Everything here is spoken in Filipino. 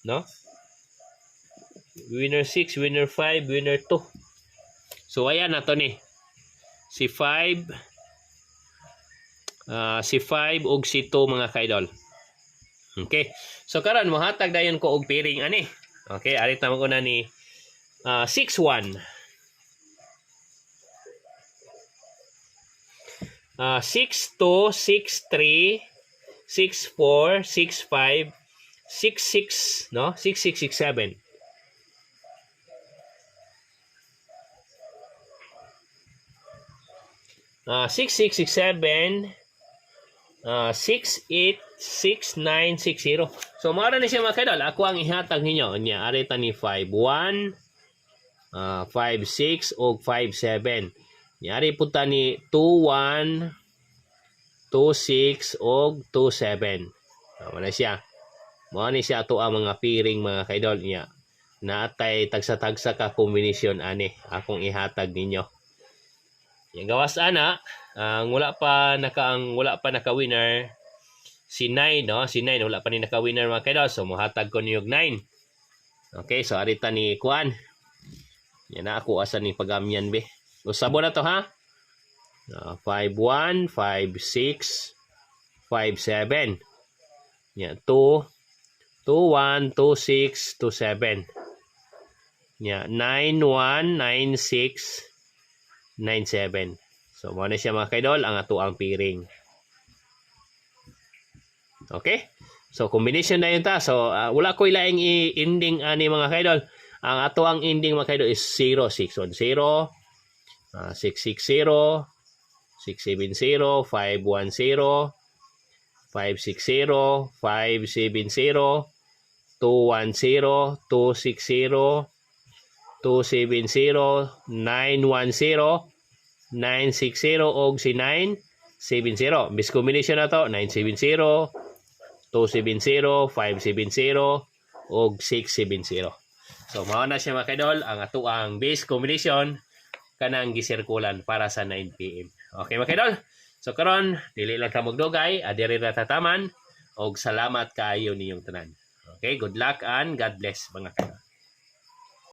no? Winner 6, winner 5, winner 2. So ayan na to ni. Si 5 ug si 2 mga kaidol. Okay. So karon mohatag dayon ko og piring ani. Okay, arit na maguna ni 6-1. 6-2, 6-3, 6-4, 6-5, 6-6, no? 6-6, 6-7. 6-6, 6-7, 6-8, 6-9, 6-0. So, mara na siya mga kaidol. Ako ang ihatag ninyo. Nya, arita ni 5-1, 5-6, o 5-7. Nyari punta ni 2-1, 2-6, o 2-7. Mana siya. Mana siya ito ang mga piring mga kaidol niya. Naatay tagsa-tagsa ka kombinasyon ani. Akong ihatag ninyo. Yang gawas ana, wala pa naka-winner si 9, no? Si 9 wala pa ni naka-winner mga kaidol. So mohatag ko niyog 9. Okay, so arita ni kuan. Yan na ako asa ni pagamyan be. Usabo na to ha. 5-1, 5-6, 5-7. Yan 2-1, 2-6, 2-7. Yan 9-1, 9-6, 9-7. So, mo na siya mga kaidol, ang ato ang piring. Okay? So, combination na yun ta. So, wala ko ilaing i-ending ani mga kaidol. Ang ato ang ending mga kaidol is 0-6-1-0, 6-6-0, 6-7-0, 5-1-0, 5-6-0, 5-7-0, 2-1-0, 2-6-0, 2-7-0, 9-1-0, 9-6-0, og si 9-7-0. Bis combination na to, 9-7-0, 2-7-0, 5-7-0, og 6-7-0. So, mao na siya mga kaidol, ang ato ang base combination kanang gisirkulan para sa 9 PM. Okay mga kaidol? So, karon dili lang ta magdugay, adiri ra tataman, og salamat kaayo niyong tanan. Okay, good luck and God bless mga kaidol.